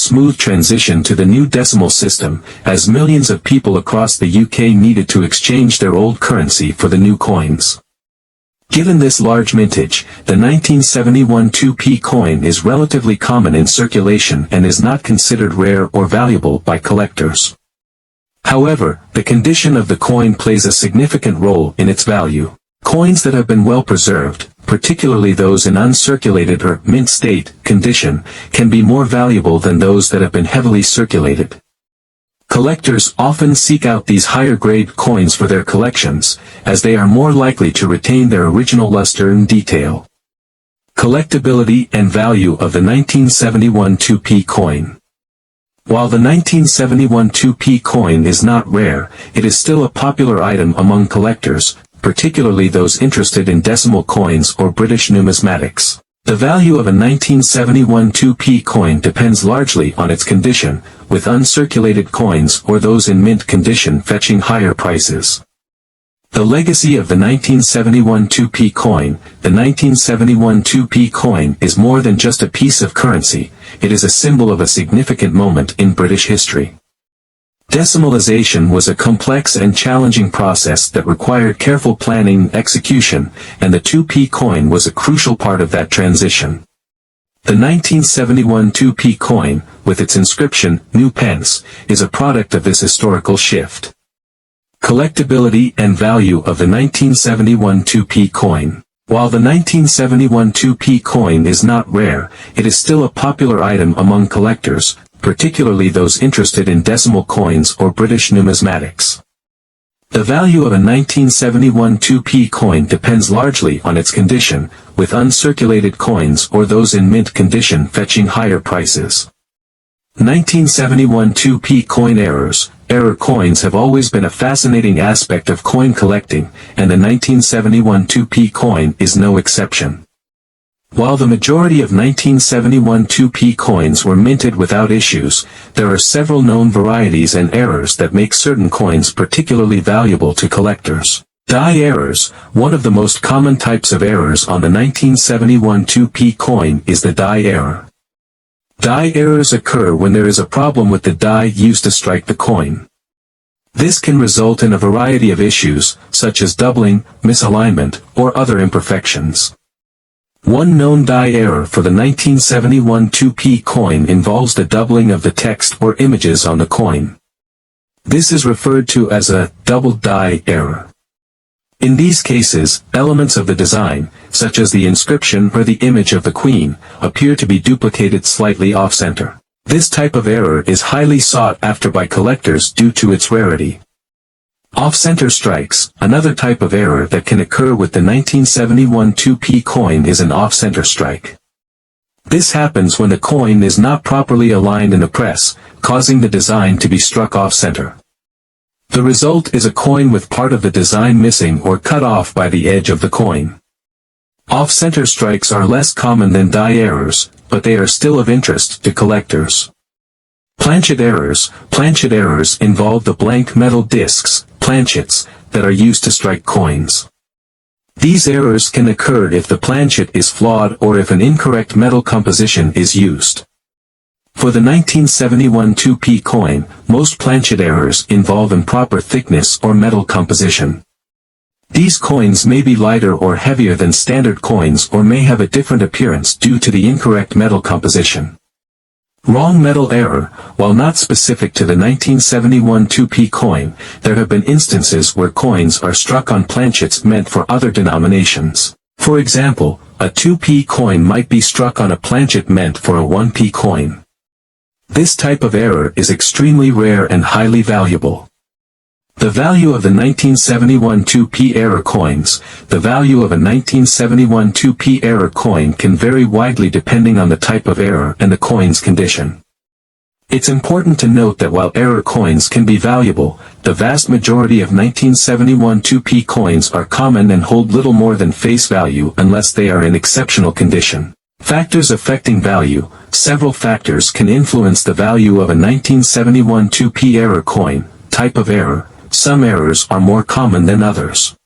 smooth transition to the new decimal system, as millions of people across the UK needed to exchange their old currency for the new coins. Given this large mintage, the 1971 2p coin is relatively common in circulation and is not considered rare or valuable by collectors. However, the condition of the coin plays a significant role in its value. Coins that have been well preserved, particularly those in uncirculated or mint state condition, can be more valuable than those that have been heavily circulated. Collectors often seek out these higher-grade coins for their collections, as they are more likely to retain their original luster and detail. Collectability and value of the 1971 2p coin. While the 1971 2p coin is not rare, it is still a popular item among collectors, particularly those interested in decimal coins or British numismatics. The value of a 1971 2p coin depends largely on its condition, with uncirculated coins or those in mint condition fetching higher prices. The legacy of the 1971 2p coin. The 1971 2p coin is more than just a piece of currency, it is a symbol of a significant moment in British history. Decimalization was a complex and challenging process that required careful planning and execution, and the 2p coin was a crucial part of that transition. The 1971 2p coin, with its inscription, New Pence, is a product of this historical shift. Collectability and value of the 1971 2p coin. While the 1971 2p coin is not rare, it is still a popular item among collectors, particularly those interested in decimal coins or British numismatics. The value of a 1971 2p coin depends largely on its condition, with uncirculated coins or those in mint condition fetching higher prices. 1971 2p coin errors. Error coins have always been a fascinating aspect of coin collecting, and the 1971 2p coin is no exception. While the majority of 1971 2p coins were minted without issues, there are several known varieties and errors that make certain coins particularly valuable to collectors. Die errors. One of the most common types of errors on the 1971 2p coin is the die error. Die errors occur when there is a problem with the die used to strike the coin. This can result in a variety of issues, such as doubling, misalignment, or other imperfections. One known die error for the 1971 2p coin involves the doubling of the text or images on the coin. This is referred to as a double die error. In these cases, elements of the design, such as the inscription or the image of the Queen, appear to be duplicated slightly off-center. This type of error is highly sought after by collectors due to its rarity. Off-center strikes. Another type of error that can occur with the 1971 2p coin is an off-center strike. This happens when the coin is not properly aligned in the press, causing the design to be struck off-center. The result is a coin with part of the design missing or cut off by the edge of the coin. Off-center strikes are less common than die errors, but they are still of interest to collectors. Planchet errors. Planchet errors involve the blank metal discs, planchets, that are used to strike coins. These errors can occur if the planchet is flawed or if an incorrect metal composition is used. For the 1971 2p coin, most planchet errors involve improper thickness or metal composition. These coins may be lighter or heavier than standard coins or may have a different appearance due to the incorrect metal composition. Wrong metal error. While not specific to the 1971 2p coin, there have been instances where coins are struck on planchets meant for other denominations. For example, a 2p coin might be struck on a planchet meant for a 1p coin. This type of error is extremely rare and highly valuable. The value of the 1971 2p error coins. The value of a 1971 2p error coin can vary widely depending on the type of error and the coin's condition. It's important to note that while error coins can be valuable, the vast majority of 1971 2p coins are common and hold little more than face value unless they are in exceptional condition. Factors affecting value. Several factors can influence the value of a 1971 2p error coin. Type of error. Some errors are more common than others.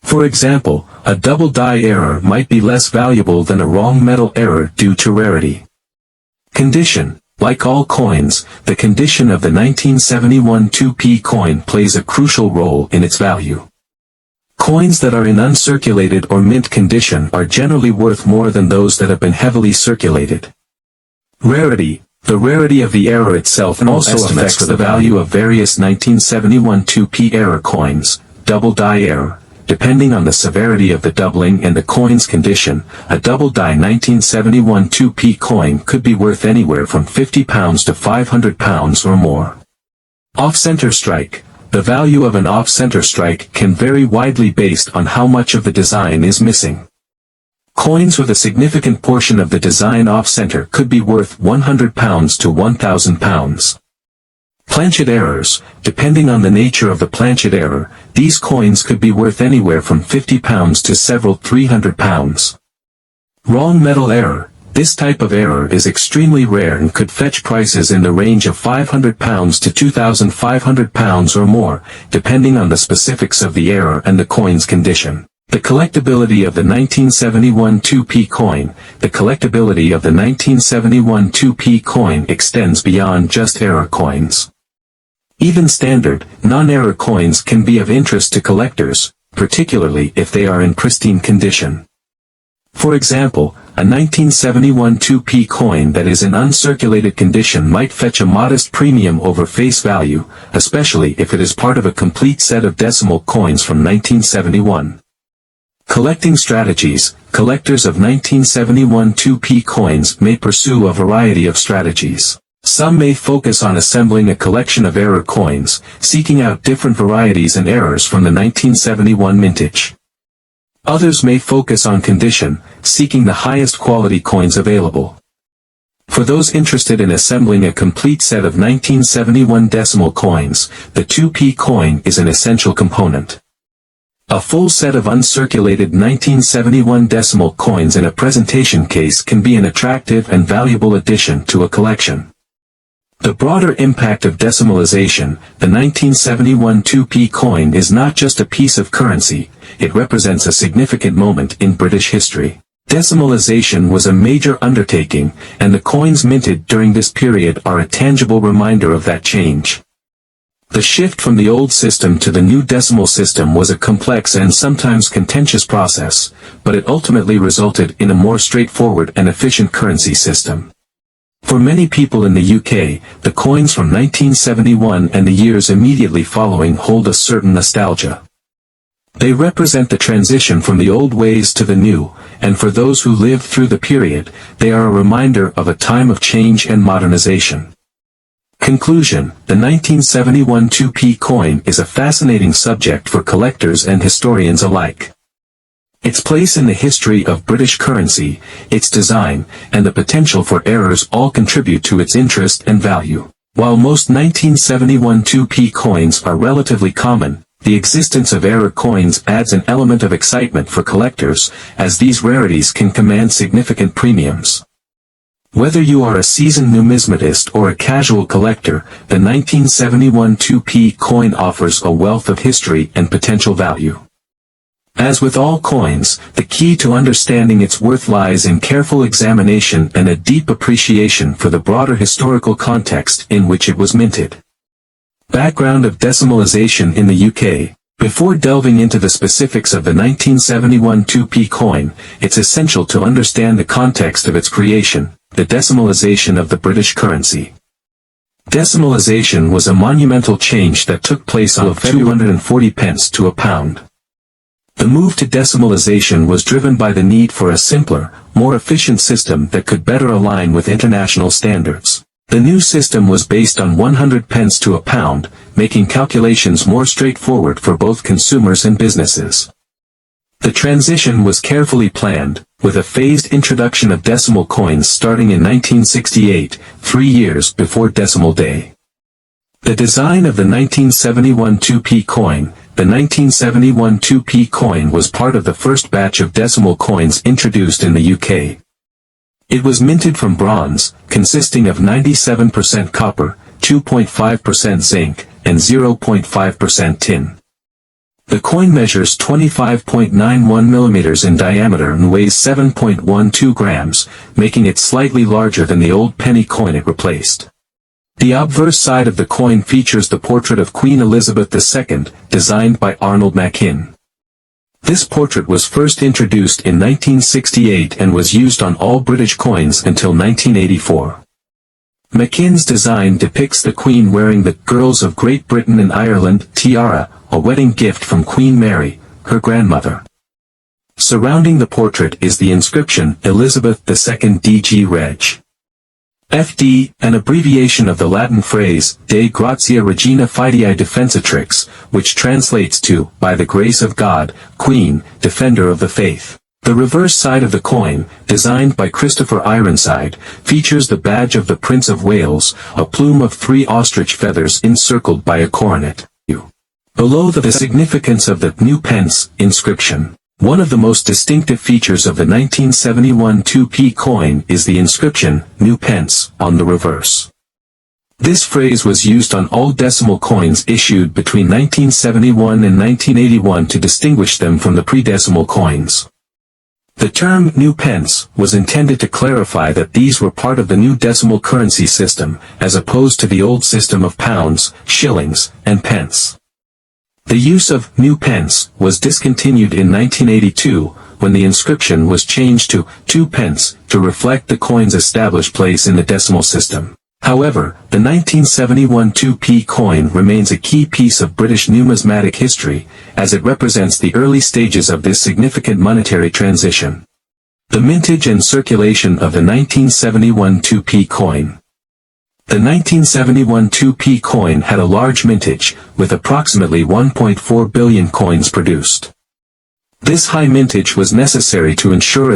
For example, a double die error might be less valuable than a wrong metal error due to rarity. Condition. Like all coins, the condition of the 1971 2p coin plays a crucial role in its value. Coins that are in uncirculated or mint condition are generally worth more than those that have been heavily circulated. Rarity. The rarity of the error itself also affects the value of various 1971 2p error coins. Double die error. Depending on the severity of the doubling and the coin's condition, a double die 1971 2p coin could be worth anywhere from £50 to £500 or more. Off-center strike. The value of an off-center strike can vary widely based on how much of the design is missing. Coins with a significant portion of the design off-center could be worth £100 to £1,000. Planchet errors. Depending on the nature of the planchet error, these coins could be worth anywhere from £50 to several £300. Wrong metal error. This type of error is extremely rare and could fetch prices in the range of £500 to £2,500 or more, depending on the specifics of the error and the coin's condition. The collectability of the 1971 2p coin. The collectability of the 1971 2p coin extends beyond just error coins. Even standard, non-error coins can be of interest to collectors, particularly if they are in pristine condition. For example, a 1971 2p coin that is in uncirculated condition might fetch a modest premium over face value, especially if it is part of a complete set of decimal coins from 1971. Collecting strategies. Collectors of 1971 2p coins may pursue a variety of strategies. Some may focus on assembling a collection of error coins, seeking out different varieties and errors from the 1971 mintage. Others may focus on condition, seeking the highest quality coins available. For those interested in assembling a complete set of 1971 decimal coins, the 2p coin is an essential component. A full set of uncirculated 1971 decimal coins in a presentation case can be an attractive and valuable addition to a collection. The broader impact of decimalization. The 1971 2p coin is not just a piece of currency, it represents a significant moment in British history. Decimalization was a major undertaking, and the coins minted during this period are a tangible reminder of that change. The shift from the old system to the new decimal system was a complex and sometimes contentious process, but it ultimately resulted in a more straightforward and efficient currency system. For many people in the UK, the coins from 1971 and the years immediately following hold a certain nostalgia. They represent the transition from the old ways to the new, and for those who lived through the period, they are a reminder of a time of change and modernization. Conclusion. The 1971 2p coin is a fascinating subject for collectors and historians alike. Its place in the history of British currency, its design, and the potential for errors all contribute to its interest and value. While most 1971 2p coins are relatively common, the existence of error coins adds an element of excitement for collectors, as these rarities can command significant premiums. Whether you are a seasoned numismatist or a casual collector, the 1971 2p coin offers a wealth of history and potential value. As with all coins, the key to understanding its worth lies in careful examination and a deep appreciation for the broader historical context in which it was minted. Background of decimalization in the UK. Before delving into the specifics of the 1971 2p coin, it's essential to understand the context of its creation, the decimalization of the British currency. Decimalization was a monumental change that took place on 240 pence to a pound. The move to decimalization was driven by the need for a simpler, more efficient system that could better align with international standards. The new system was based on 100 pence to a pound, making calculations more straightforward for both consumers and businesses. The transition was carefully planned, with a phased introduction of decimal coins starting in 1968, 3 years before Decimal Day. The design of the 1971 2p coin. The 1971 2p coin was part of the first batch of decimal coins introduced in the UK. It was minted from bronze, consisting of 97% copper, 2.5% zinc, and 0.5% tin. The coin measures 25.91 millimeters in diameter and weighs 7.12 grams, making it slightly larger than the old penny coin it replaced. The obverse side of the coin features the portrait of Queen Elizabeth II, designed by Arnold Machin. This portrait was first introduced in 1968 and was used on all British coins until 1984. Machin's design depicts the Queen wearing the Girls of Great Britain and Ireland tiara, a wedding gift from Queen Mary, her grandmother. Surrounding the portrait is the inscription Elizabeth II DG Reg. FD, an abbreviation of the Latin phrase, De Gratia Regina Fidei Defensatrix, which translates to, by the grace of God, Queen, Defender of the Faith. The reverse side of the coin, designed by Christopher Ironside, features the badge of the Prince of Wales, a plume of 3 ostrich feathers encircled by a coronet. Below the significance of the New Pence inscription. One of the most distinctive features of the 1971 2p coin is the inscription, New Pence, on the reverse. This phrase was used on all decimal coins issued between 1971 and 1981 to distinguish them from the pre-decimal coins. The term New Pence was intended to clarify that these were part of the new decimal currency system, as opposed to the old system of pounds, shillings, and pence. The use of New Pence was discontinued in 1982, when the inscription was changed to 2 pence, to reflect the coin's established place in the decimal system. However, the 1971 2p coin remains a key piece of British numismatic history, as it represents the early stages of this significant monetary transition. The mintage and circulation of the 1971 2p coin. The 1971 2p coin had a large mintage, with approximately 1.4 billion coins produced. This high mintage was necessary to ensure